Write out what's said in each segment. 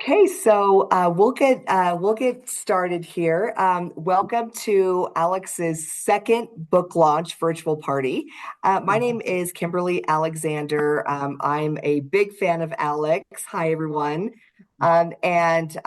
Okay, so we'll get started here. Welcome to Alex's second book launch virtual party. My name is Kimberly Alexander. I'm a big fan of Alex. Hi, everyone. And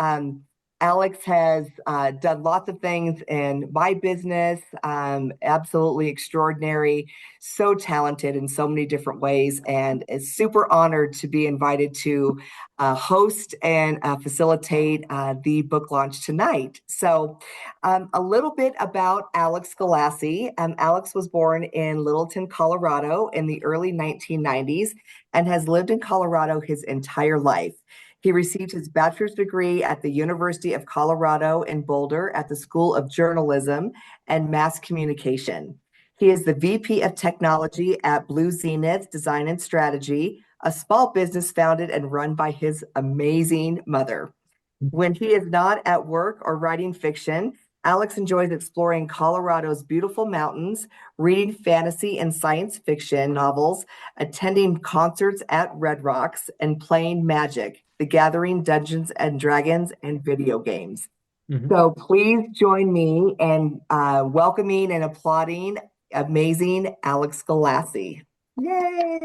Alex has done lots of things in my business. Absolutely extraordinary, so talented in so many different ways, and is super honored to be invited to host and facilitate the book launch tonight. So, a little bit about Alex Galassi. Alex was born in Littleton, Colorado in the early 1990s and has lived in Colorado his entire life. He received his bachelor's degree at the University of Colorado in Boulder at the School of Journalism and Mass Communication. He is the VP of Technology at Blue Zenith Design and Strategy, a small business founded and run by his amazing mother. When he is not at work or writing fiction, Alex enjoys exploring Colorado's beautiful mountains, reading fantasy and science fiction novels, attending concerts at Red Rocks, and playing Magic, the Gathering, Dungeons and Dragons, and video games. Mhm. So please join me in welcoming and applauding amazing Alex Galassi. Yay!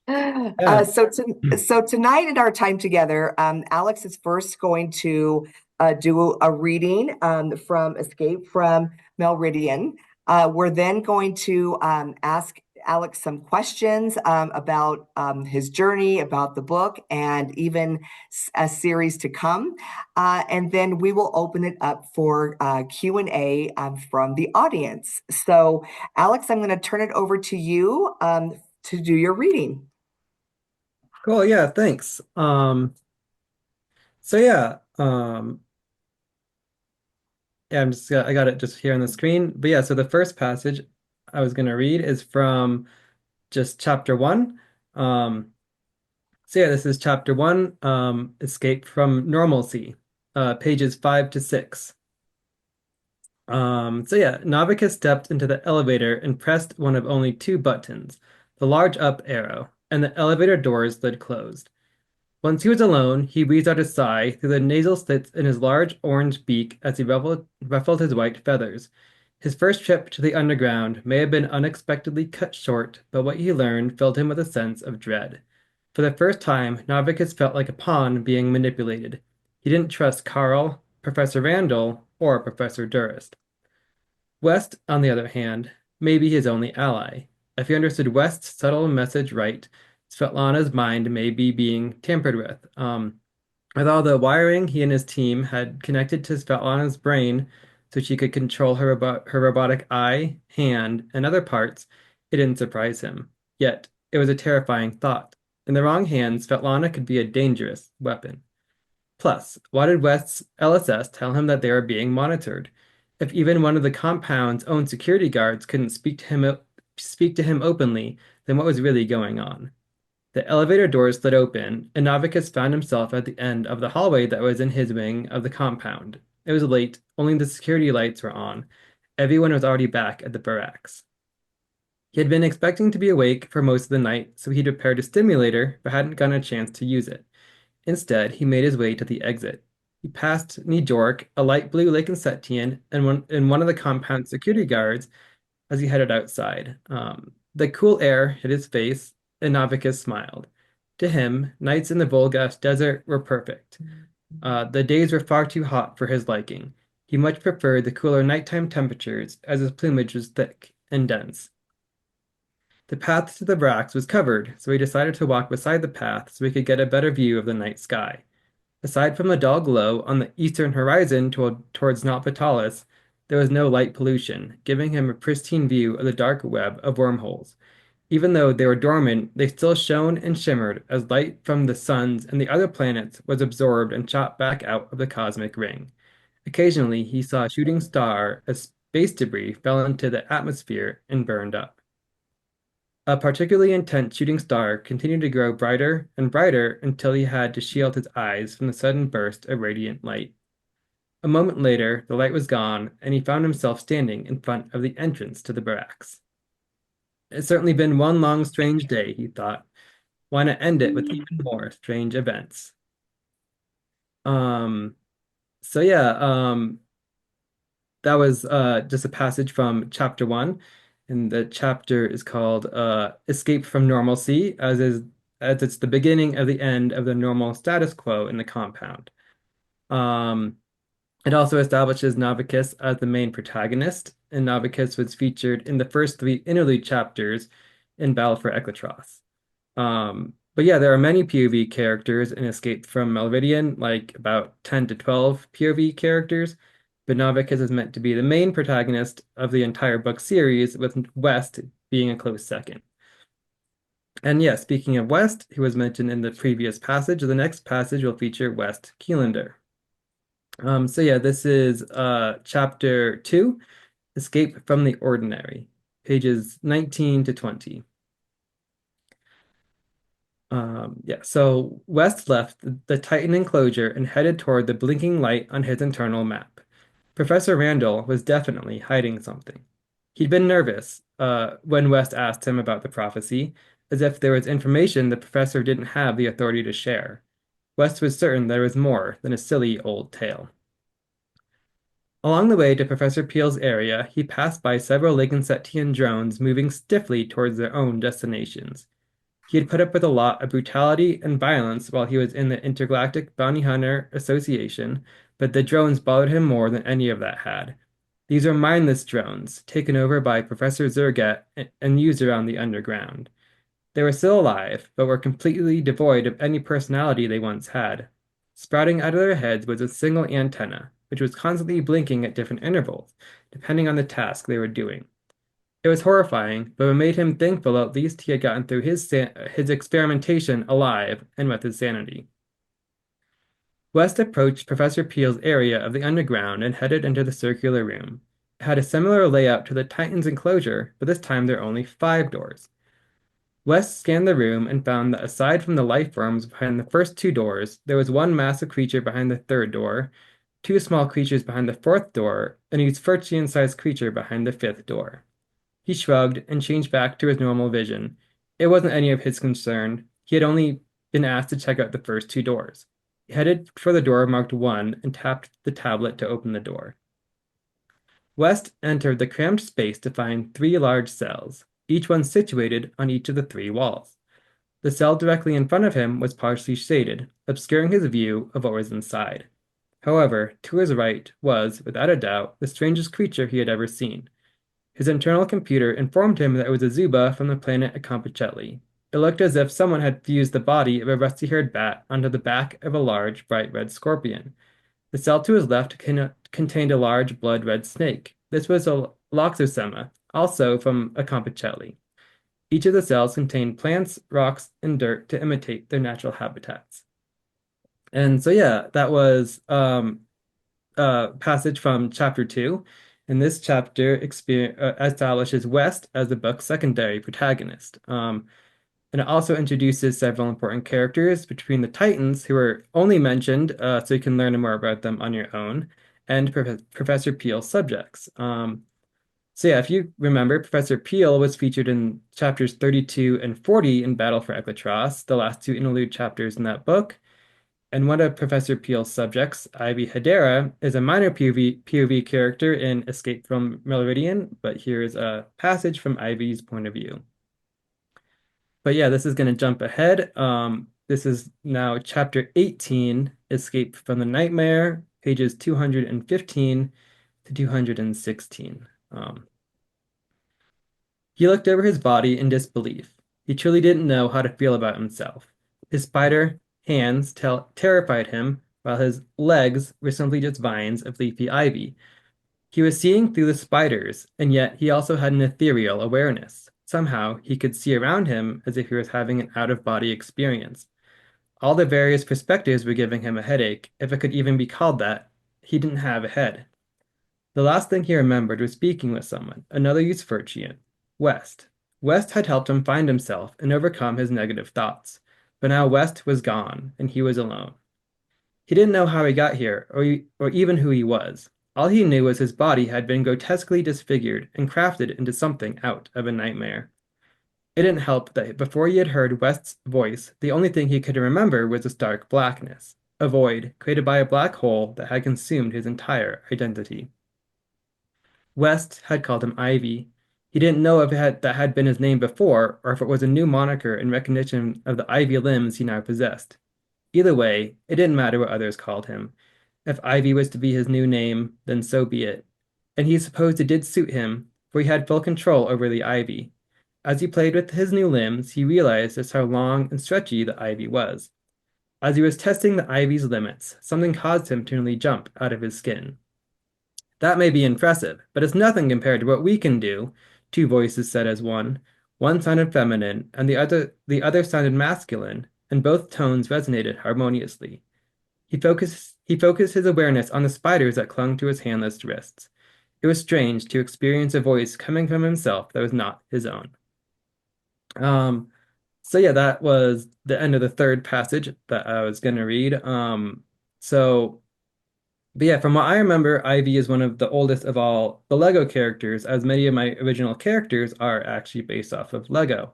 Yeah. So tonight in our time together, Alex is first going to do a reading from Escape from Melridion. We're then going to ask Alex some questions about his journey, about the book, and even a series to come. And then we will open it up for Q&A from the audience. So, Alex, I'm going to turn it over to you to do your reading. Cool. Yeah, thanks. So yeah, yeah, I got it just here on the screen. But yeah, so the first passage I was gonna read is from just chapter one. Um, so yeah, this is chapter one, Escape from Normalcy, pages 5 to 6. So yeah, Navacus stepped into the elevator and pressed one of only two buttons, the large up arrow, and the elevator doors slid closed. Once he was alone, he wheezed out a sigh through the nasal slits in his large orange beak as he ruffled his white feathers. His first trip to the underground may have been unexpectedly cut short, but what he learned filled him with a sense of dread. For the first time, Narvicus felt like a pawn being manipulated. He didn't trust Carl, Professor Randall, or Professor Durst. West, on the other hand, may be his only ally. If he understood West's subtle message right, Svetlana's mind may be being tampered with. With all the wiring he and his team had connected to Svetlana's brain so she could control her robotic eye, hand, and other parts, it didn't surprise him. Yet, it was a terrifying thought. In the wrong hands, Svetlana could be a dangerous weapon. Plus, why did West's LSS tell him that they were being monitored? If even one of the compound's own security guards couldn't speak to him openly, then what was really going on? The elevator doors slid open, and Navicus found himself at the end of the hallway that was in his wing of the compound. It was late, only the security lights were on. Everyone was already back at the barracks. He had been expecting to be awake for most of the night, so he'd prepared a stimulator, but hadn't gotten a chance to use it. Instead, he made his way to the exit. He passed Jork, a light blue Lakinceitian, and one of the compound security guards as he headed outside. The cool air hit his face, and Navicus smiled. To him, nights in the Volgash Desert were perfect. The days were far too hot for his liking. He much preferred the cooler nighttime temperatures as his plumage was thick and dense. The path to the barracks was covered, so he decided to walk beside the path so he could get a better view of the night sky. Aside from the dull glow on the eastern horizon towards Nopatalis, there was no light pollution, giving him a pristine view of the dark web of wormholes. Even though they were dormant, they still shone and shimmered as light from the suns and the other planets was absorbed and shot back out of the cosmic ring. Occasionally, he saw a shooting star as space debris fell into the atmosphere and burned up. A particularly intense shooting star continued to grow brighter and brighter until he had to shield his eyes from the sudden burst of radiant light. A moment later, the light was gone, and he found himself standing in front of the entrance to the barracks. It's certainly been one long, strange day, he thought. Why not end it with even more strange events? Um, so yeah, that was just a passage from chapter one, and the chapter is called "Escape from Normalcy," as it's the beginning of the end of the normal status quo in the compound. Um, it also establishes Navacus as the main protagonist, and Navacus was featured in the first three interlude chapters in Battle for Equitross. But yeah, there are many POV characters in Escape from Melridion, like about 10 to 12 POV characters, but Navicus is meant to be the main protagonist of the entire book series, with West being a close second. And yeah, speaking of West, who was mentioned in the previous passage, the next passage will feature West Kilinder. So yeah, this is chapter 2, Escape from the Ordinary, pages 19 to 20. Yeah, so West left the Titan enclosure and headed toward the blinking light on his internal map. Professor Randall was definitely hiding something. He'd been nervous when West asked him about the prophecy, as if there was information the professor didn't have the authority to share. West was certain there was more than a silly old tale. Along the way to Professor Peel's area, he passed by several Lakinceitian drones moving stiffly towards their own destinations. He had put up with a lot of brutality and violence while he was in the Intergalactic Bounty Hunter Association, but the drones bothered him more than any of that had. These are mindless drones, taken over by Professor Zergat and used around the underground. They were still alive, but were completely devoid of any personality they once had. Sprouting out of their heads was a single antenna, which was constantly blinking at different intervals, depending on the task they were doing. It was horrifying, but it made him thankful at least he had gotten through his experimentation alive and with his sanity. West approached Professor Peel's area of the underground and headed into the circular room. It had a similar layout to the Titan's enclosure, but this time there were only 5 doors. West scanned the room and found that aside from the life forms behind the first 2 doors, there was one massive creature behind the third door, 2 small creatures behind the fourth door, and a Usferchian-sized creature behind the fifth door. He shrugged and changed back to his normal vision. It wasn't any of his concern. He had only been asked to check out the first 2 doors. He headed for the door marked 1 and tapped the tablet to open the door. West entered the cramped space to find 3 large cells, each one situated on each of the 3 walls. The cell directly in front of him was partially shaded, obscuring his view of what was inside. However, to his right was, without a doubt, the strangest creature he had ever seen. His internal computer informed him that it was a Zuba from the planet Acampicelli. It looked as if someone had fused the body of a rusty-haired bat onto the back of a large, bright red scorpion. The cell to his left contained a large, blood-red snake. This was a Loxosema, also from Acampicelli. Each of the cells contained plants, rocks, and dirt to imitate their natural habitats. And so, yeah, that was passage from chapter 2. And this chapter establishes West as the book's secondary protagonist. And it also introduces several important characters between the Titans, who are only mentioned so you can learn more about them on your own, and Professor Peel's subjects. So yeah, if you remember, Professor Peel was featured in chapters 32 and 40 in Battle for Equitross, the last 2 interlude chapters in that book. And one of Professor Peel's subjects, Ivy Hedera, is a minor POV character in Escape from Melridion, but here's a passage from Ivy's point of view. But yeah, this is going to jump ahead. This is now chapter 18, Escape from the Nightmare, pages 215 to 216. He looked over his body in disbelief. He truly didn't know how to feel about himself. His spider hands terrified him, while his legs were simply just vines of leafy ivy. He was seeing through the spiders, and yet he also had an ethereal awareness. Somehow, he could see around him as if he was having an out-of-body experience. All the various perspectives were giving him a headache, if it could even be called that. He didn't have a head. The last thing he remembered was speaking with someone, another Usferchian, West. West had helped him find himself and overcome his negative thoughts. But now West was gone, and he was alone. He didn't know how he got here, or even who he was. All he knew was his body had been grotesquely disfigured and crafted into something out of a nightmare. It didn't help that before he had heard West's voice, the only thing he could remember was the stark blackness, a void created by a black hole that had consumed his entire identity. West had called him Ivy. He didn't know if that had been his name before, or if it was a new moniker in recognition of the ivy limbs he now possessed. Either way, it didn't matter what others called him. If Ivy was to be his new name, then so be it. And he supposed it did suit him, for he had full control over the ivy. As he played with his new limbs, he realized just how long and stretchy the ivy was. As he was testing the ivy's limits, something caused him to nearly jump out of his skin. That may be impressive, but it's nothing compared to what we can do, two voices said as one. One sounded feminine, and the other sounded masculine, and both tones resonated harmoniously. He focused his awareness on the spiders that clung to his handless wrists. It was strange to experience a voice coming from himself that was not his own. Um, so yeah, that was the end of the third passage that I was gonna read. So but yeah, from what I remember, Ivy is one of the oldest of all the Lego characters, as many of my original characters are actually based off of Lego.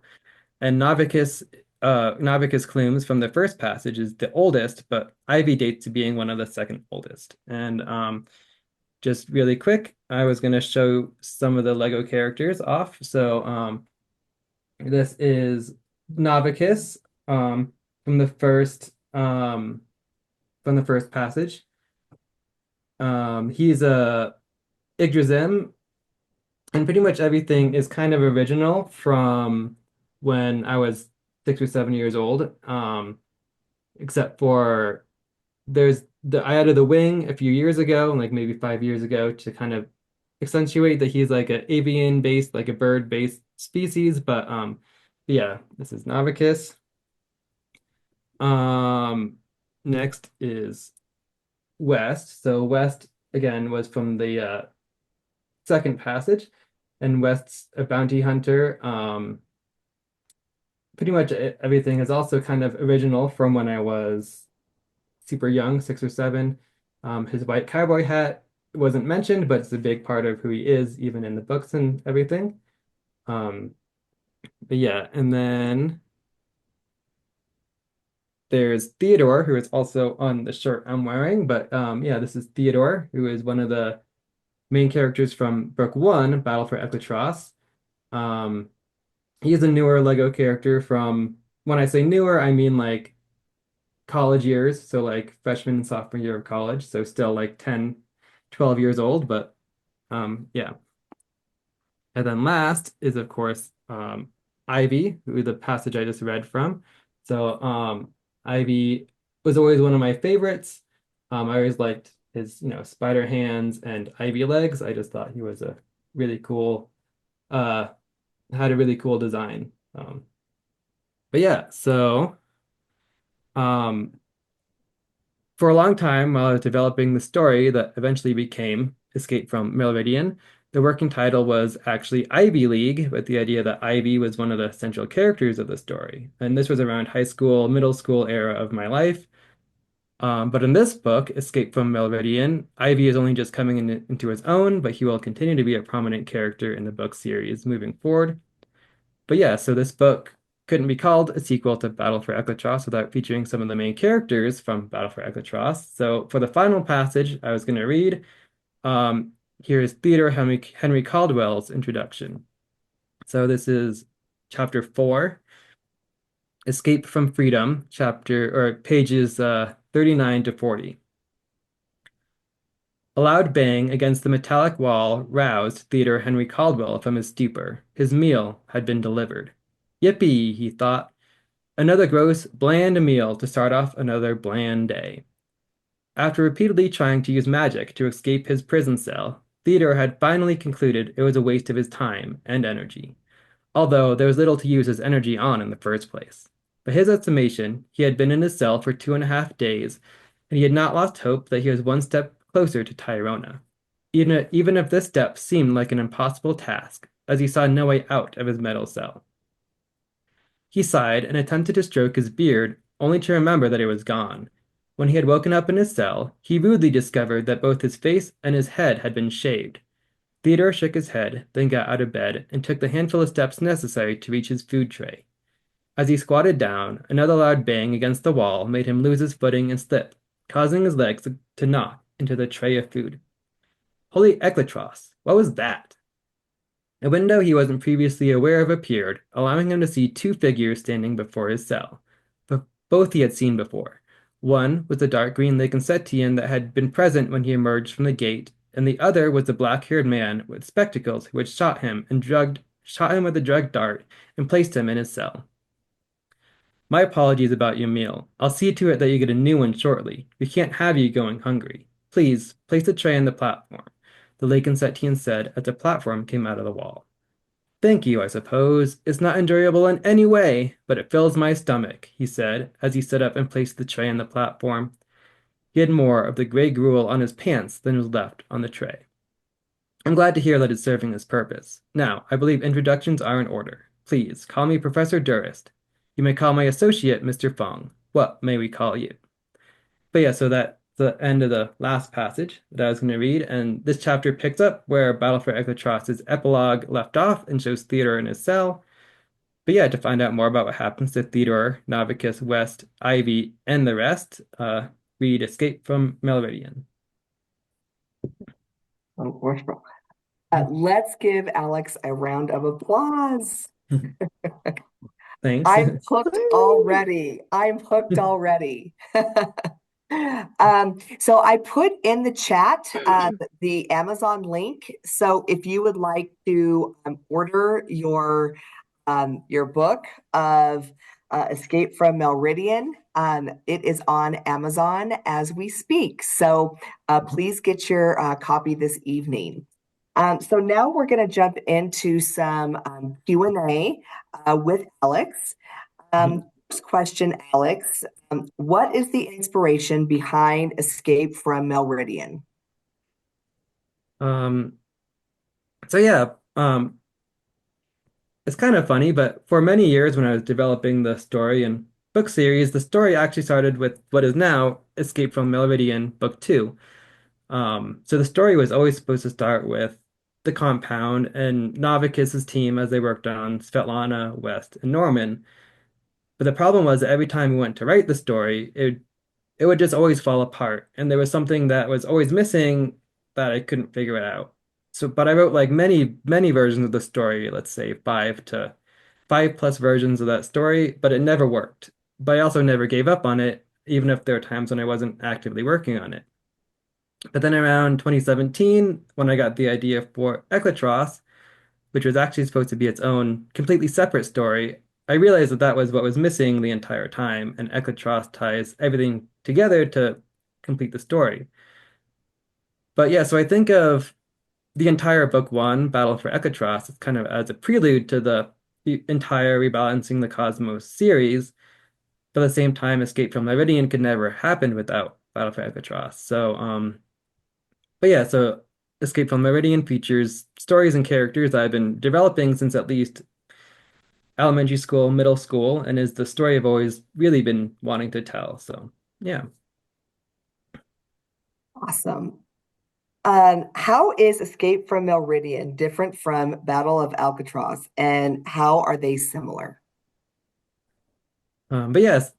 And Navacus Clums from the first passage is the oldest, but Ivy dates to being one of the second oldest. And just really quick, I was going to show some of the Lego characters off. So this is Navacus from the first passage. He's a Yggdrasil, and pretty much everything is kind of original from when I was 6 or 7 years old. Except for I added the wing a few years ago, like maybe 5 years ago, to kind of accentuate that he's like an avian based, like a bird based species. But yeah, this is Navicus. Um, Next is West. So West again was from the second passage, and West's a bounty hunter. Pretty much everything is also kind of original from when I was super young, 6 or 7. His white cowboy hat wasn't mentioned, but it's a big part of who he is, even in the books and everything. Um, but yeah, and then there's Theodore, who is also on the shirt I'm wearing. But yeah, this is Theodore, who is one of the main characters from Book 1, Battle for Equitross. Um, he's a newer Lego character from, when I say newer, I mean like college years, so like freshman and sophomore year of college, so still like 10, 12 years old, but yeah. And then last is, of course, Ivy, who the passage I just read from. So Ivy was always one of my favorites. I always liked his, spider hands and ivy legs. I just thought he was a really cool, uh, had a really cool design. But yeah, so um, for a long time, while I was developing the story that eventually became Escape from Melridion, the working title was actually Ivy League, with the idea that Ivy was one of the central characters of the story. And this was around high school, middle school era of my life. But in this book, Escape from Melridion, Ivy is only just coming into his own, but he will continue to be a prominent character in the book series moving forward. But yeah, so this book couldn't be called a sequel to Battle for Equitross without featuring some of the main characters from Battle for Equitross. So for the final passage I was going to read, here is Theodore Henry Caldwell's introduction. So this is chapter 4, Escape from Freedom, pages 39 to 40. A loud bang against the metallic wall roused Theodore Henry Caldwell from his stupor. His meal had been delivered. Yippee, he thought. Another gross, bland meal to start off another bland day. After repeatedly trying to use magic to escape his prison cell, Theodore had finally concluded it was a waste of his time and energy, although there was little to use his energy on in the first place. By his estimation, he had been in his cell for 2.5 days, and he had not lost hope that he was one step closer to Tyrona. Even if this step seemed like an impossible task, as he saw no way out of his metal cell. He sighed and attempted to stroke his beard, only to remember that it was gone. When he had woken up in his cell, he rudely discovered that both his face and his head had been shaved. Theodore shook his head, then got out of bed and took the handful of steps necessary to reach his food tray. As he squatted down, another loud bang against the wall made him lose his footing and slip, causing his legs to knock into the tray of food. Holy Eclatros, what was that? A window he wasn't previously aware of appeared, allowing him to see two figures standing before his cell. But both he had seen before. One was the dark green Lakinceitian that had been present when he emerged from the gate, and the other was the black-haired man with spectacles who had shot him with a drugged dart and placed him in his cell. My apologies about your meal. I'll see to it that you get a new one shortly. We can't have you going hungry. Please, place the tray on the platform, the Lakinceitian said as the platform came out of the wall. Thank you, I suppose. It's not enjoyable in any way, but it fills my stomach, he said as he stood up and placed the tray on the platform. He had more of the gray gruel on his pants than was left on the tray. I'm glad to hear that it's serving its purpose. Now, I believe introductions are in order. Please, call me Professor Durst. You may call my associate Mr. Fong. What may we call you? But yeah, so that's the end of the last passage that I was going to read, and this chapter picks up where Battle for Eclatros' epilogue left off and shows Theodore in his cell. But yeah, to find out more about what happens to Theodore, Navacus, West, Ivy, and the rest, read Escape from Melridion. Oh, wonderful. Let's give Alex a round of applause. Thanks. I'm hooked already. I'm hooked already. So I put in the chat the Amazon link. So if you would like to order your book of Escape from Melridion, it is on Amazon as we speak. So please get your copy this evening. So now we're going to jump into some Q&A with Alex. First question, Alex. What is the inspiration behind Escape from Melridion? Um, so yeah, it's kind of funny, but for many years when I was developing the story and book series, the story actually started with what is now Escape from Melridion Book 2. So the story was always supposed to start with the compound and Navicus's team as they worked on Svetlana, West, and Norman. But the problem was that every time we went to write the story, it would just always fall apart. And there was something that was always missing that I couldn't figure it out. So, but I wrote like many versions of the story, let's say five plus versions of that story, but it never worked. But I also never gave up on it, even if there were times when I wasn't actively working on it. But then around 2017, when I got the idea for Eclatros, which was actually supposed to be its own completely separate story, I realized that that was what was missing the entire time, and Eclatros ties everything together to complete the story. But yeah, so I think of the entire book one, Battle for Eclatros, as kind of as a prelude to the entire Rebalancing the Cosmos series. But at the same time, Escape from Meridian could never happen without Battle for Eclatros. But yeah, so Escape from Meridian features stories and characters I've been developing since at least elementary school, middle school, and is the story I've always really been wanting to tell. So yeah. Awesome. How is Escape from Melridion different from Battle of Alcatraz, and how are they similar? But yes,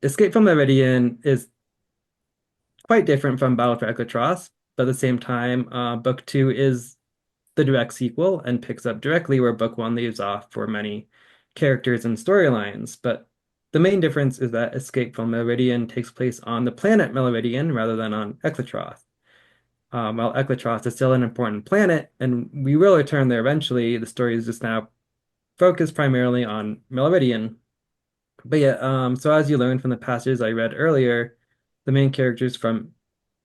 Escape from Meridian is quite different from Battle for Eclatros, but at the same time, book two is the direct sequel and picks up directly where book one leaves off for many characters and storylines. But the main difference is that Escape from Melridion takes place on the planet Melridion rather than on Eclatros. While Eclatros is still an important planet, and we will return there eventually, the story is just now focused primarily on Melridion. But yeah, so as you learned from the passages I read earlier, the main characters from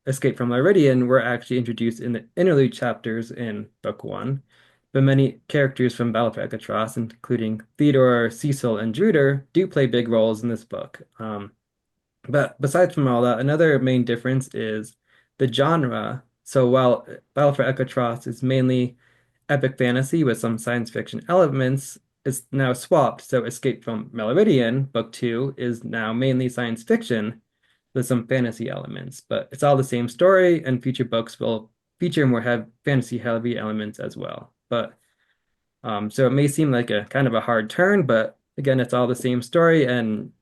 Escape from Meridian were actually introduced in the interlude chapters in book one, but many characters from Battle for Eclatros, including Theodore, Cecil, and Druder, do play big roles in this book. But besides from all that, another main difference is the genre. So while Battle for Eclatros is mainly epic fantasy with some science fiction elements, it's now swapped. So Escape from Melridian, book two, is now mainly science fiction with some fantasy elements, but it's all the same story, and future books will feature more have fantasy heavy elements as well. But so it may seem like a kind of a hard turn, but again, it's all the same story, and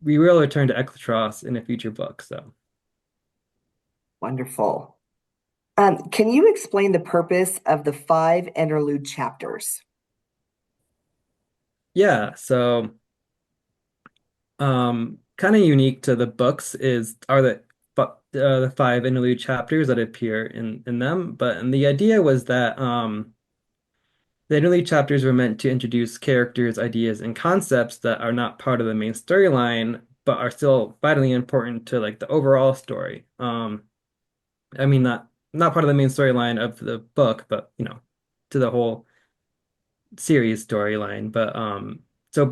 we will return to Equitross in a future book. So Wonderful. Can you explain the purpose of the five interlude chapters? yeah, so kind of unique to the books is are the five interlude chapters that appear in them. But and the idea was that the interlude chapters were meant to introduce characters, ideas, and concepts that are not part of the main storyline, but are still vitally important to like the overall story. I mean not part of the main storyline of the book, but to the whole series storyline. But so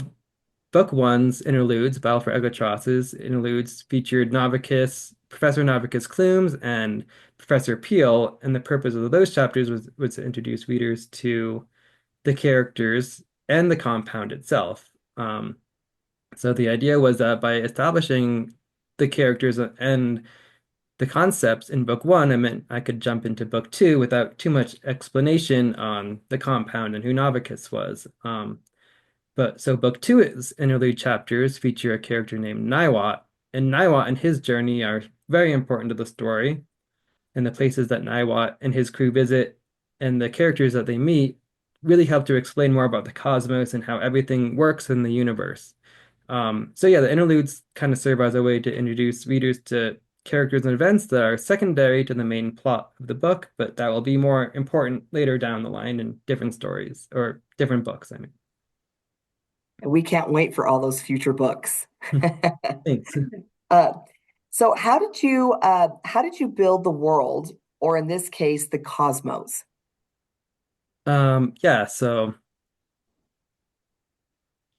book one's interludes, Battle for Egotras's interludes featured Professor Navacus Clums and Professor Peel, and the purpose of those chapters was to introduce readers to the characters and the compound itself. So the idea was that by establishing the characters and the concepts in book one, I meant I could jump into book two without too much explanation on the compound and who Navicus was. But so book two's interlude chapters feature a character named Niwat, and Niwat and his journey are very important to the story, and the places that Niwat and his crew visit and the characters that they meet really help to explain more about the cosmos and how everything works in the universe. So yeah, the interludes kind of serve as a way to introduce readers to characters and events that are secondary to the main plot of the book, but that will be more important later down the line in different stories or different books, I We can't wait for all those future books. mean. Thanks. Uh, so how did you build the world, or in this case, the cosmos? Yeah, so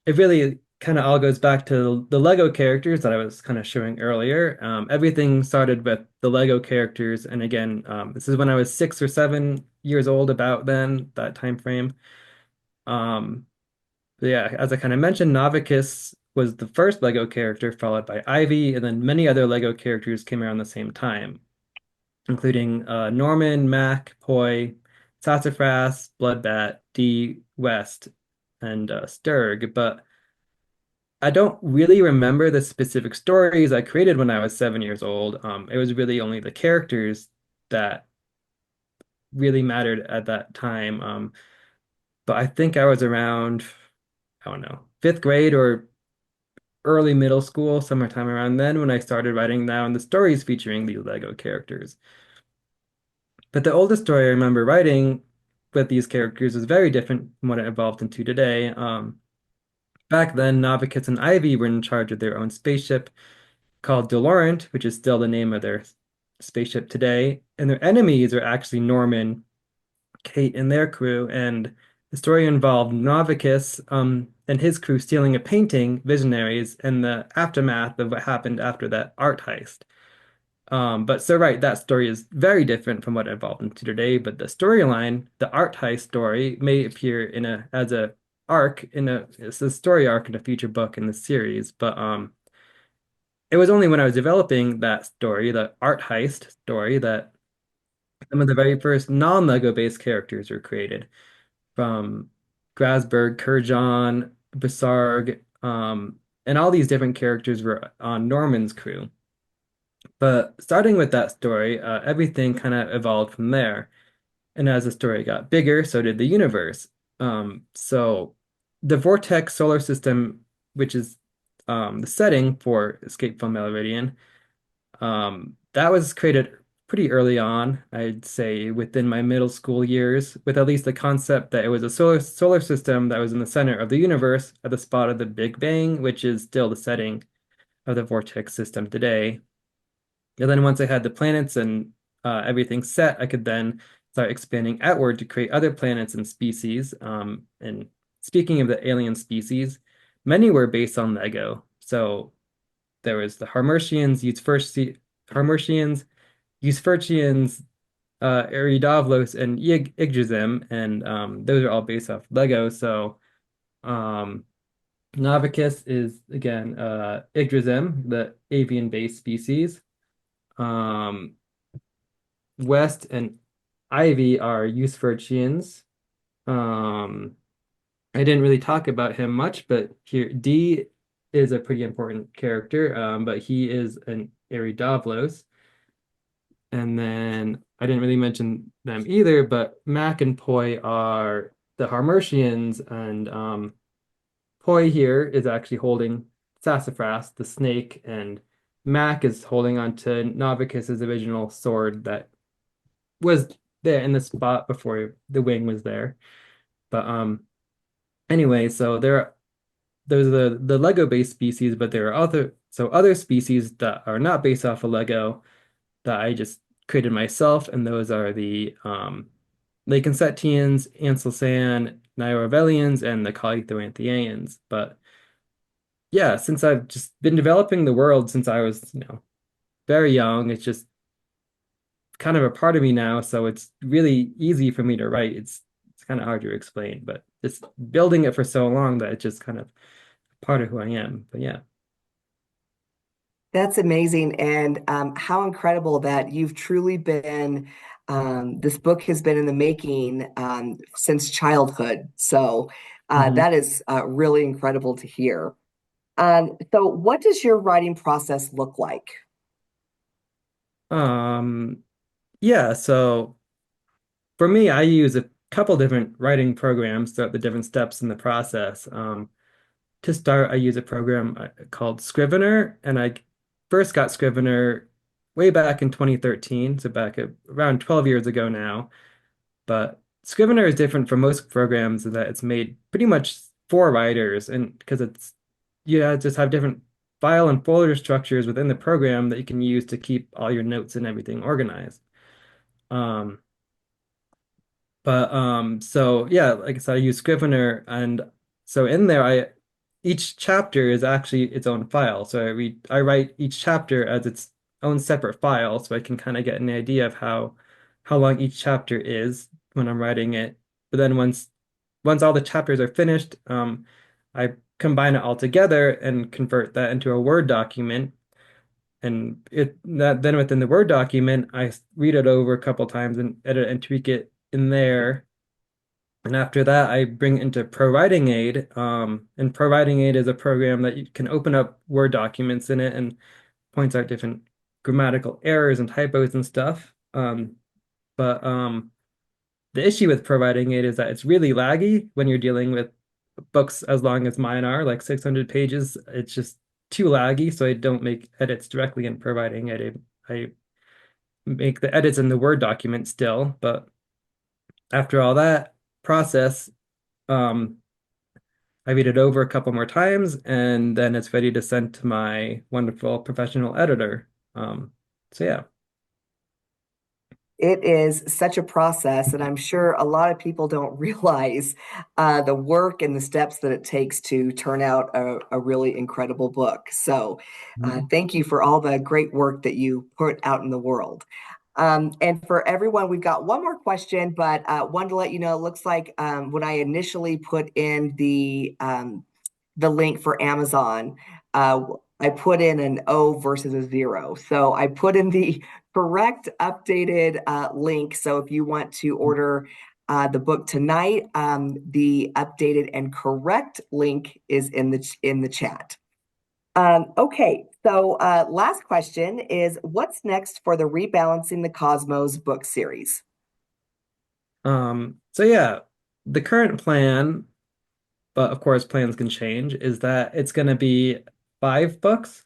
it really kind of all goes back to the Lego characters that I was kind of showing earlier. Everything started with the Lego characters, and again, this is when I was 6 or 7 years old, about then that time frame. Um, but yeah, as I kind of mentioned, Navicus was the first Lego character, followed by Ivy, and then many other Lego characters came around the same time, including Norman, Mac, Poi, Sassafras, Bloodbat, D, West, and Sturg. But I don't really remember the specific stories I created when I was 7 years old. It was really only the characters that really mattered at that time. But I think I was around, I don't know, fifth grade or early middle school, summertime around then when I started writing down the stories featuring these Lego characters. But the oldest story I remember writing with these characters is very different from what it evolved into today. Back then, Navicus and Ivy were in charge of their own spaceship called Dolorant, which is still the name of their spaceship today. And their enemies are actually Norman, Kate, and their crew. And the story involved Navicus and his crew stealing a painting, Visionaries, and the aftermath of what happened after that art heist. But so right, that story is very different from what evolved into today. But the storyline, the art heist story, may appear in a as a arc in a it's a story arc in a future book in the series. But it was only when I was developing that story, the art heist story, that some of the very first non-Lego based characters were created from Grasberg, Kurjan, Basarg, and all these different characters were on Norman's crew. But starting with that story, everything kind of evolved from there. And as the story got bigger, so did the universe. So the Vortex Solar System, which is the setting for Escape from Melridion, that was created pretty early on, I'd say within my middle school years, with at least the concept that it was a solar system that was in the center of the universe at the spot of the Big Bang, which is still the setting of the Vortex system today. And then once I had the planets and everything set, I could then start expanding outward to create other planets and species. And speaking of the alien species, many were based on Lego. So there was the Harmertians, Eusferchians, Eridavlos, and Yggdrasim, and those are all based off Lego. So um, Navicus is again Yggdrasim, the avian-based species. Um, West and Ivy are Eusphorchians. Um, I didn't really talk about him much, but here D is a pretty important character. But he is an Eridavlos. And then I didn't really mention them either, but Mac and Poi are the Harmertians, and Poi here is actually holding Sassafras, the snake, and Mac is holding onto Navacus's original sword that was there in the spot before the wing was there. But anyway, so there's the Lego based species, but there are other species that are not based off of Lego that I just created myself, and those are the Lakinceitians, Anselsan, Nioravelians, and the Calitheranthians. But yeah, since I've just been developing the world since I was, very young, it's just kind of a part of me now, so it's really easy for me to write. It's kind of hard to explain, but just building it for so long that it's just kind of part of who I am. But yeah. That's amazing. And how incredible that you've truly been, this book has been in the making since childhood. So Mhm. that is really incredible to hear. So, what does your writing process look like? Um, yeah, so for me, I use a couple different writing programs throughout the different steps in the process. To start, I use a program called Scrivener, and I first got Scrivener way back in 2013, so around 12 years ago now. But Scrivener is different from most programs in that it's made pretty much for writers, and because just have different file and folder structures within the program that you can use to keep all your notes and everything organized. Um, but so yeah, like I said, I use Scrivener, and so in there, I each chapter is actually its own file. So I write each chapter as its own separate file, so I can kind of get an idea of how long each chapter is when I'm writing it. But then once all the chapters are finished, I combine it all together and convert that into a Word document. And then within the Word document, I read it over a couple times and edit and tweak it in there. And after that, I bring it into Pro Writing Aid. And Pro Writing Aid is a program that you can open up Word documents in it and points out different grammatical errors and typos and stuff. But the issue with Pro Writing Aid is that it's really laggy when you're dealing with books as long as mine are, like 600 pages. It's just too laggy, so I don't make edits directly in Pro Writing Aid. I make the edits in the Word document still, but after all that process, um, I read it over a couple more times, and then it's ready to send to my wonderful professional editor. So yeah. It is such a process, and I'm sure a lot of people don't realize the work and the steps that it takes to turn out a really incredible book. So, Mhm. thank you for all the great work that you put out in the world. And for everyone, we've got one more question, but wanted to let you know it looks like when I initially put in the link for Amazon, I put in an O versus a zero. So I put in the correct updated link. So if you want to order the book tonight, the updated and correct link is in the chat. Okay, so last question is what's next for the Rebalancing the Cosmos book series? So yeah, the current plan, but of course plans can change, is that it's going to be 5 books,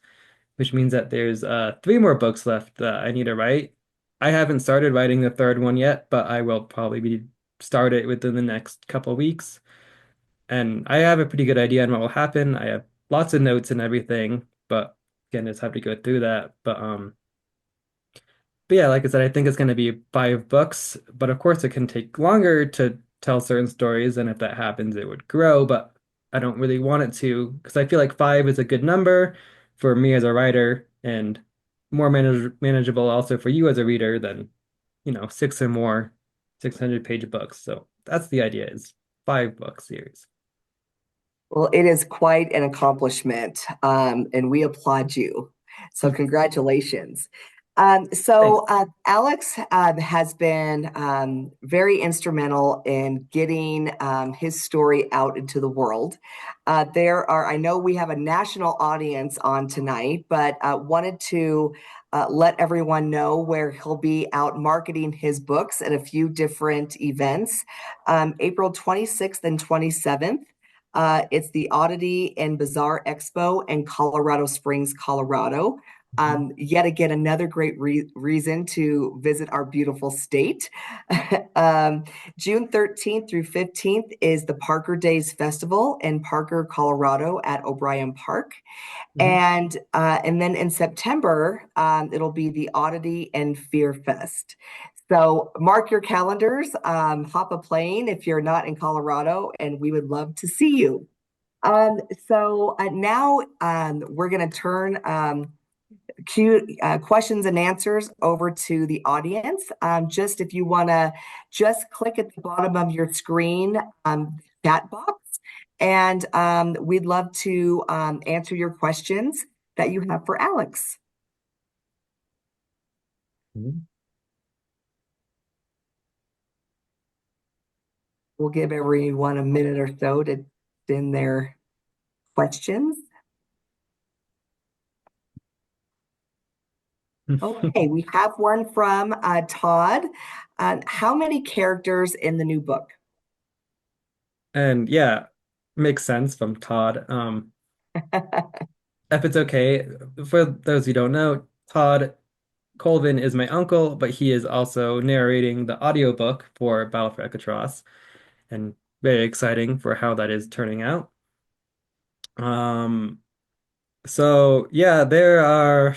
which means that there's 3 more books left that I need to write. I haven't started writing the third one yet, but I will probably be start it within the next couple weeks. And I have a pretty good idea on what will happen. I have lots of notes and everything, but again, just have to go through that. But yeah, like I said, I think it's going to be 5 books, but of course it can take longer to tell certain stories, and if that happens, it would grow, but I don't really want it to because I feel like 5 is a good number for me as a writer and more manageable also for you as a reader than, 6 or more 600-page books. So that's the idea is 5 book series. Well, it is quite an accomplishment, and we applaud you. So, congratulations. Thanks. Alex has been very instrumental in getting his story out into the world. I know we have a national audience on tonight, but wanted to let everyone know where he'll be out marketing his books at a few different events. April 26th and 27th. It's the Oddity and Bizarre Expo in Colorado Springs, Colorado. Yet again, another great reason to visit our beautiful state. um, June 13th through 15th is the Parker Days Festival in Parker, Colorado at O'Brien Park. Mhm. And then in September, it'll be the Oddity and Fear Fest. So mark your calendars, hop a plane if you're not in Colorado, and we would love to see you. Um, now we're going to turn questions and answers over to the audience. Just if you want to just click at the bottom of your screen, chat box, and we'd love to answer your questions that you have for Alex. Mhm. We'll give everyone a minute or so to send their questions. Okay, we have one from Todd. How many characters in the new book? And yeah, makes sense from Todd. If it's okay, for those who don't know, Todd Colvin is my uncle, but he is also narrating the audiobook for Battle for Alcatraz, and very exciting for how that is turning out. Um, so yeah, there are,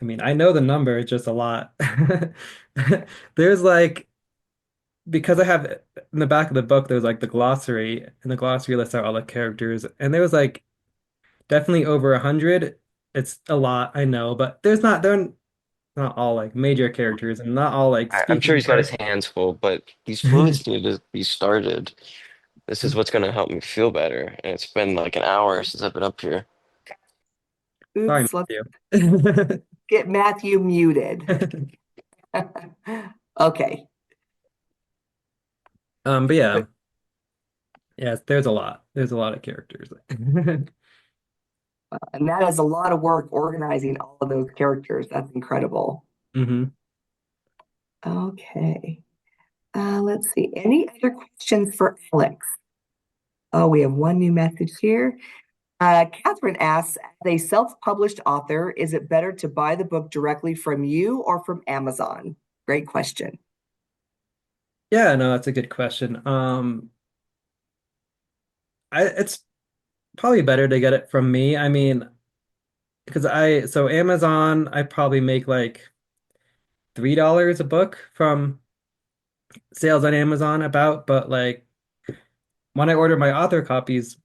I mean, I know the number, it's just a lot. There's like, because I have in the back of the book, there's like the glossary, and the glossary lists out all the characters, and there was like definitely over 100. It's a lot, I know, but they're not all like major characters and not all like I'm sure speaking he's got his parts. hands full, but these fluids need to be started. This is what's going to help me feel better. And it's been like an hour since I've been up here. Sorry, Oops, let's Matthew. get Matthew muted. Okay. But yeah, yes, there's a lot. There's a lot of characters. And that is a lot of work organizing all of those characters. That's incredible. hmm Okay. Let's see. Any other questions for Alex? Oh, we have one new message here. Catherine asks, as a self-published author, is it better to buy the book directly from you or from Amazon? Great question. Yeah, no, that's a good question. It's probably better to get it from me. I mean, because so Amazon, I probably make like $3 a book from sales on Amazon about, but like when I order my author copies,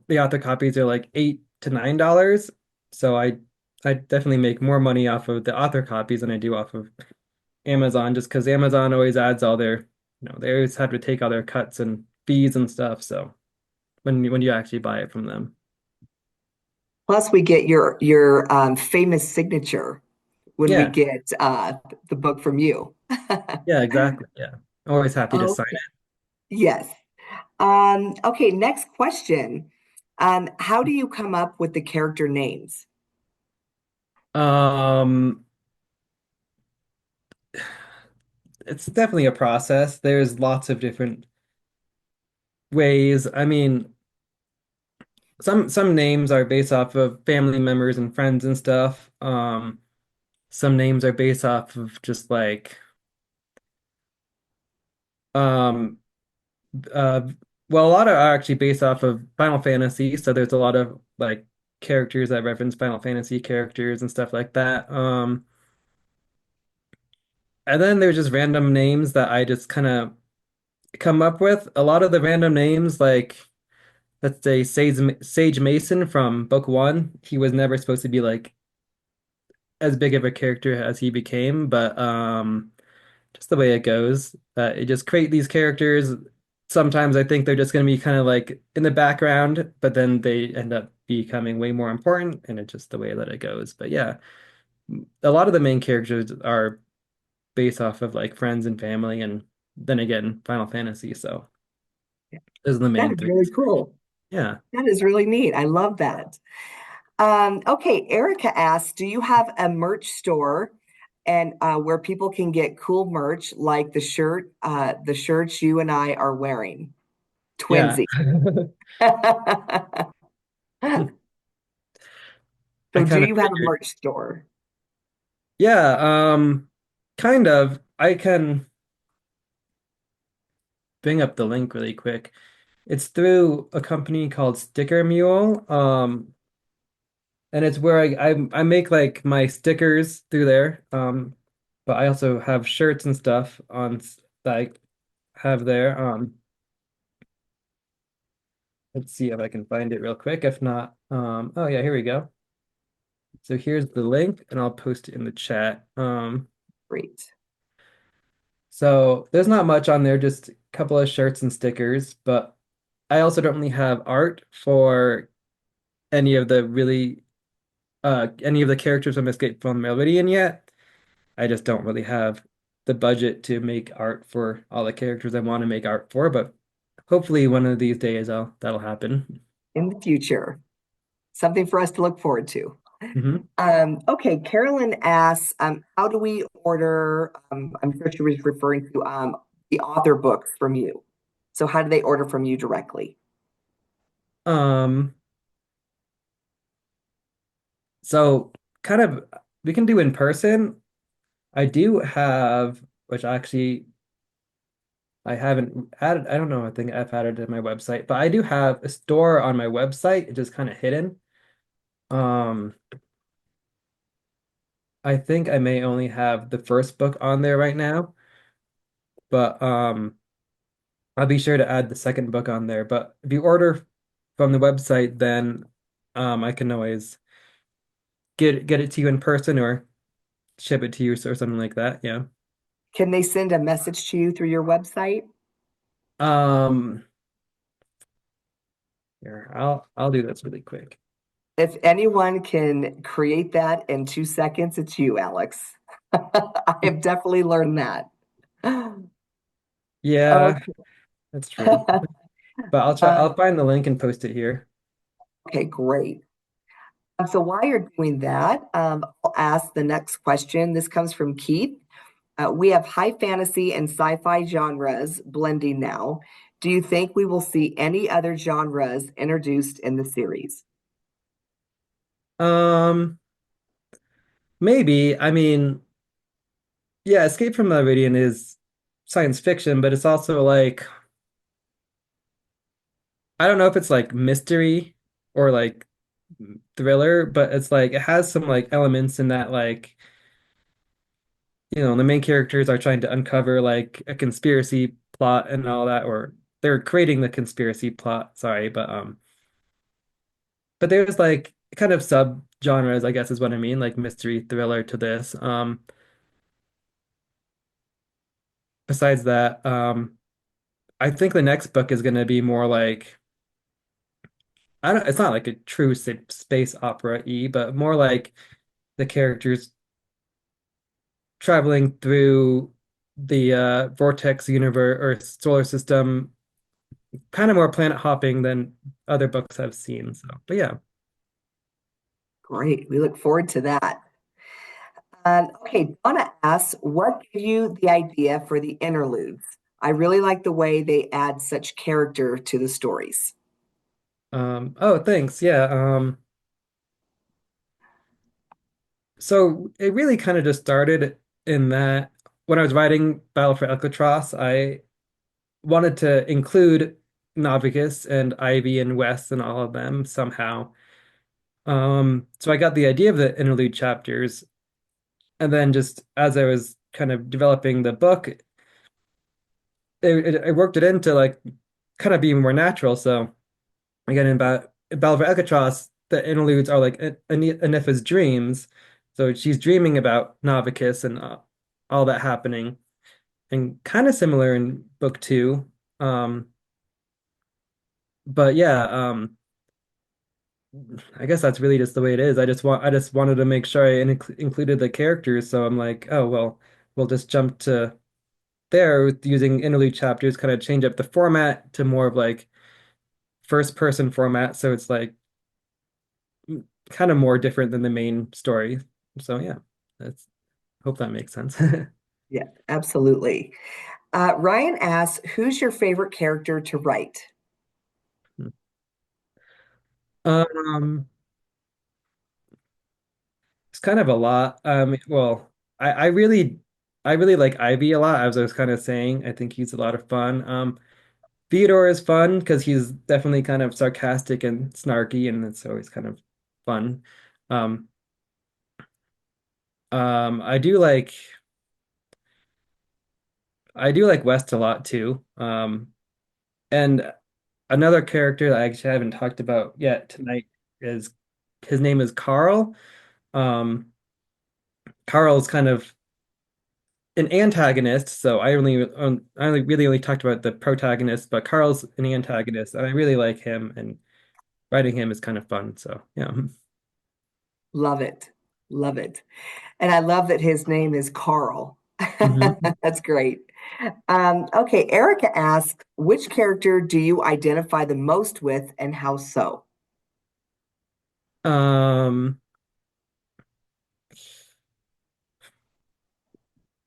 the author copies are like $8 to $9. So I definitely make more money off of the author copies than I do off of Amazon, just because Amazon always adds all their, they always have to take all their cuts and fees and stuff. So when you actually buy it from them. Plus, we get your famous signature when we Yeah, get the book from you. yeah, exactly. Yeah. Always happy to sign Okay. Yes. Okay, next question. How do you come up with the character names? it. It's definitely a process. There's lots of different ways. I mean, some names are based off of family members and friends and stuff. Some names are based off of just like um uh well, a lot are actually based off of Final Fantasy, so there's a lot of like characters that reference Final Fantasy characters and stuff like that. And then there's just random names that I just kind of come up with. A lot of the random names, like let's say Sage Mason from book one, he was never supposed to be like as big of a character as he became, but just the way it goes. It just create these characters. Sometimes I think they're just going to be kind of like in the background, but then they end up becoming way more important, and it's just the way that it goes. But yeah, a lot of the main characters are based off of like friends and family, and then again, Final Fantasy. So those are the That main is three. really cool. Yeah. That is really neat. I love that. Okay, Erica asks, do you have a merch store and where people can get cool merch like the shirts you and I are wearing? Yeah. Twinsy. I So do kind of you have a figured. merch store? Yeah, kind of. I can bring up the link really quick. It's through a company called Sticker Mule. And it's where I make like my stickers through there. But I also have shirts and stuff that I have there. Let's see if I can find it real quick. If not, oh yeah, here we go. So here's the link, and I'll post it in the chat. Great. So there's not much on there, just a couple of shirts and stickers, but I also don't really have art for any of the really any of the characters from Escape from Melridion yet. I just don't really have the budget to make art for all the characters I want to make art for, but hopefully one of these days that'll happen. In the future, something for us to look forward to. Hmm. Okay, Carolyn asks, how do we order? I'm sure she was referring to the author books from you. So how do they order from you directly? Um, so kind of we can do in person. I do have, which actually I haven't added, I don't know, I think I've added it to my website, but I do have a store on my website. It's just kind of hidden. Um, I think I may only have the first book on there right now, but I'll be sure to add the second book on there. But if you order from the website, then I can always get it to you in person or ship it to you or something like that. Yeah. Can they send a message to you through your website? Um, Here, I'll do this really quick. If anyone can create that in 2 seconds, it's you, Alex. I have definitely learned that. Yeah, Okay. that's true. But Uh, I'll find the link and post it here. okay, great. So while you're doing that, I'll ask the next question. This comes from Keith. We have high fantasy and sci-fi genres blending now. Do you think we will see any other genres introduced in the series? Um, Maybe. I mean, yeah, Escape from Melridian is science fiction, but it's also like I don't know if it's like mystery or like thriller, but it's like it has some like elements in that like the main characters are trying to uncover like a conspiracy plot and all that, or they're creating the conspiracy plot, sorry, but there's like kind of sub genres, I guess is what I mean, like mystery thriller to this. Besides that, I think the next book is going to be more like I don't it's not like a true space opera-y, but more like the characters traveling through the Vortex universe or solar system, kind of more planet hopping than other books I've seen. So, but yeah. Great. We look forward to that. Okay, Donna asks, what gave you the idea for the interludes? I really like the way they add such character to the stories. Oh, thanks. Yeah. So it really kind of just started in that when I was writing Battle for Alcatraz, I wanted to include Navicus and Ivy and Wes and all of them somehow. So I got the idea of the interlude chapters, and then just as I was kind of developing the book, I worked it into like kind of being more natural. So again, in Battle for Alcatraz, the interludes are like Ànifa's dreams. So she's dreaming about Navicus and all that happening, and kind of similar in book two. Um, but yeah, I guess that's really just the way it is. I just wanted to make sure I included the characters, so I'm like, oh well, we'll just jump to there with using interlude chapters, kind of change up the format to more of like first person format, so it's like kind of more different than the main story. So yeah, that's hope that makes sense. Yeah, absolutely. Ryan asks, who's your favorite character to write? Um, it's kind of a lot. Well, I really like Ivy a lot, as I was kind of saying. I think he's a lot of fun. Theodore is fun because he's definitely kind of sarcastic and snarky, and it's always kind of fun. Um, I do like West a lot too. And another character that I actually haven't talked about yet tonight is his name is Carl. Um, Carl's kind of an antagonist, so I only really only talked about the protagonist, but Carl's an antagonist, and I really like him, and writing him is kind of fun. So yeah. Love it. Love it. And I love that his name is Carl. Mhm. That's great. Okay, Erica asks, which character do you identify the most with and how so? Um,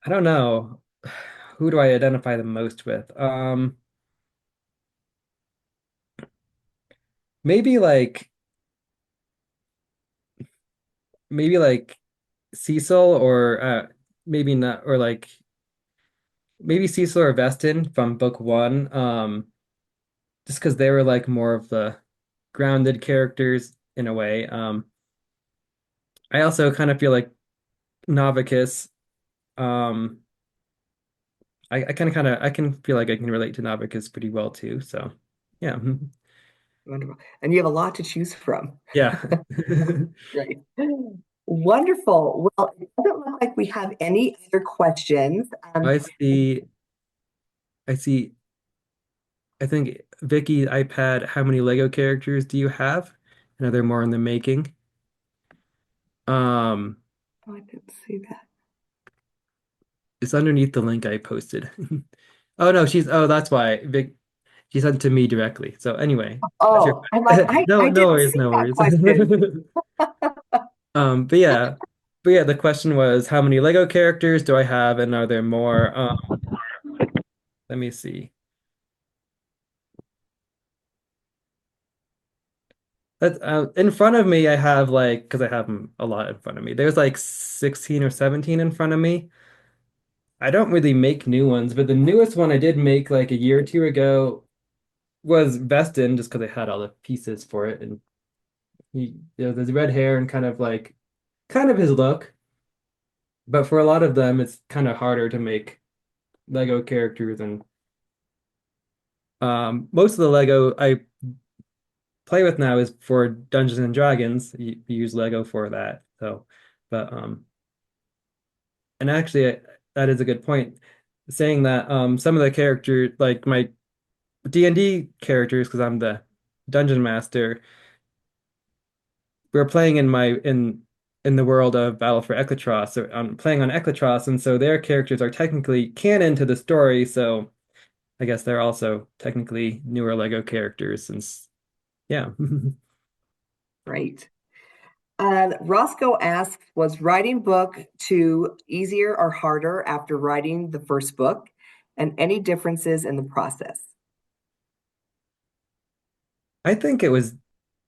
I don't know. Who do I identify the most with? Maybe like maybe like Cecil or maybe not or like maybe Cecil or Vestin from book one. Just because they were like more of the grounded characters in a way. I also kind of feel like Navacus. Um, I kind of I can feel like I can relate to Navicus pretty well too. So yeah. Wonderful. And you have a lot to choose from. Yeah. Great. Wonderful. Well, it doesn't look like we have any other questions. I see I see I think Vicky iPad, how many Lego characters do you have? And are there more in the making? Um, Oh, I didn't see that. it's underneath the link I posted. Oh no, that's why Vic she sent it to me directly. So anyway, that's your Oh, I'm like, I no didn't worries, see no that worries. question. Um, but yeah, the question was how many Lego characters do I have, and are there more? Let me see. That in front of me, I have like because I have them a lot in front of me. There's like 16 or 17 in front of me. I don't really make new ones, but the newest one I did make like a year or two ago was Vestin, just because I had all the pieces for it, and there's red hair and kind of his look. But for a lot of them, it's kind of harder to make Lego characters, and most of the Lego I play with now is for Dungeons and Dragons. You use Lego for that. So, but and actually, that is a good point. Saying that some of the characters, like my D&D characters, because I'm the dungeon master, we're playing in the world of Battle for Eklatros. So I'm playing on Eklatros, and so their characters are technically canon to the story. So I guess they're also technically newer Lego characters since yeah. Great. Roscoe asks, was writing book two easier or harder after writing the first book? And any differences in the process? I think it was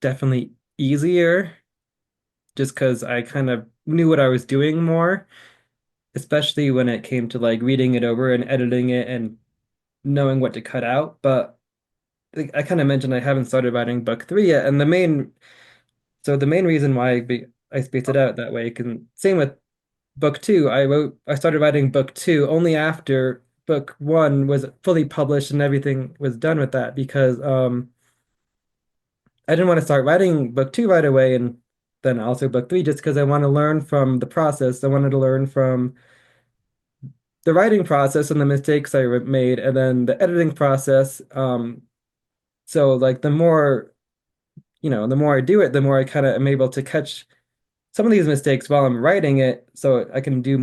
definitely easier just because I kind of knew what I was doing more, especially when it came to like reading it over and editing it and knowing what to cut out. But I kind of mentioned I haven't started writing book three yet, and the main reason why I spaced it out that way, can same with book two. I started writing book two only after book one was fully published and everything was done with that because I didn't want to start writing book two right away and then also book three just because I want to learn from the process. I wanted to learn from the writing process and the mistakes I made, and then the editing process. So like the more the more I do it, the more I kind of am able to catch some of these mistakes while I'm writing it, so I can do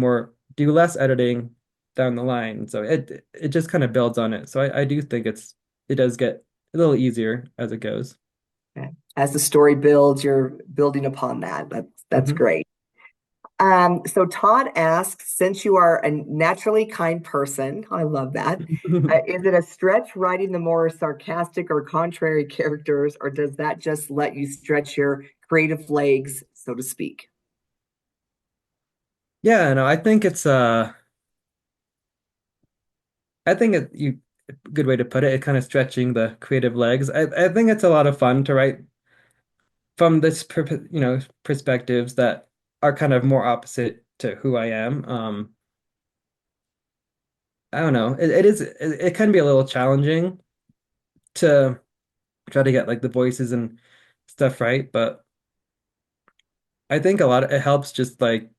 less editing down the line. So it just kind of builds on it. So I do think it does get a little easier as it goes. Okay. As the story builds, you're building upon that. That's Hmm. great. So Todd asks, since you are a naturally kind person, I love that. Is it a stretch writing the more sarcastic or contrary characters, or does that just let you stretch your creative legs, so to speak? Yeah, no, I think a good way to put it, it kind of stretching the creative legs. I think it's a lot of fun to write from perspectives that are kind of more opposite to who I am. I don't know. It can be a little challenging to try to get like the voices and stuff right, but I think it helps just like,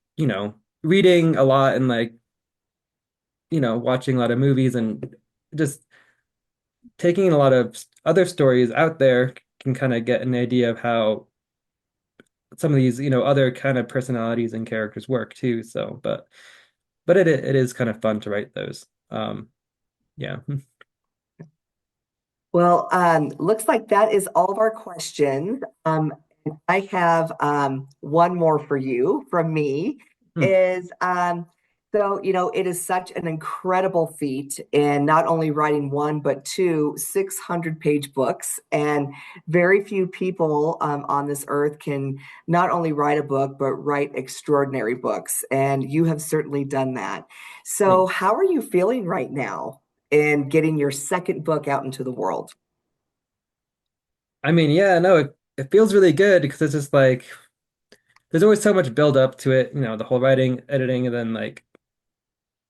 reading a lot and like, watching a lot of movies and just taking a lot of other stories out there can kind of get an idea of how some of these, other kind of personalities and characters work too. So, but it is kind of fun to write those. Yeah. Well, looks like that is all of our questions. I have one more for you from me Hmm. is so it is such an incredible feat in not only writing one but two 600-page books, and very few people on this earth can not only write a book but write extraordinary books, and you have certainly done that. So Thanks. how are you feeling right now in getting your second book out into the world? I mean, yeah, no, it feels really good because it's just like there's always so much build up to it, the whole writing, editing, and then like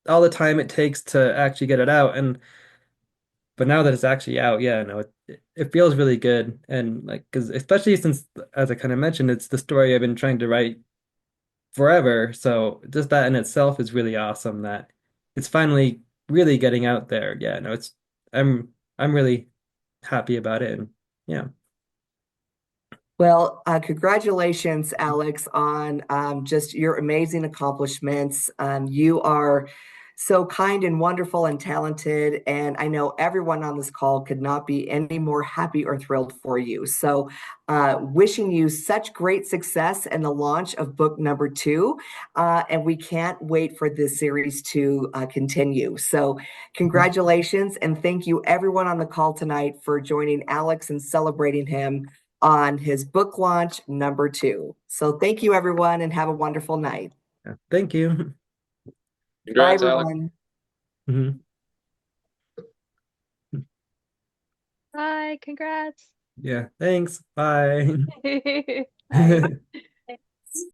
all the time it takes to actually get it out. And but now that it's actually out, yeah, no, it feels really good. And like, because especially since, as I kind of mentioned, it's the story I've been trying to write forever. So just that in itself is really awesome that it's finally really getting out there. Yeah, no, I'm really happy about it. And yeah. Well, congratulations, Alex, on just your amazing accomplishments. You are so kind and wonderful and talented, and I know everyone on this call could not be any more happy or thrilled for you. So, wishing you such great success in the launch of book number two, and we can't wait for this series to continue. So, Mhm. congratulations, and thank you, everyone on the call tonight, for joining Alex and celebrating him on his book launch number two. So thank you, everyone, and have a wonderful night. Yeah, thank you. Bye, Congrats, Alex. everyone. Mhm. Bye, congrats. Yeah, thanks. Bye. Bye.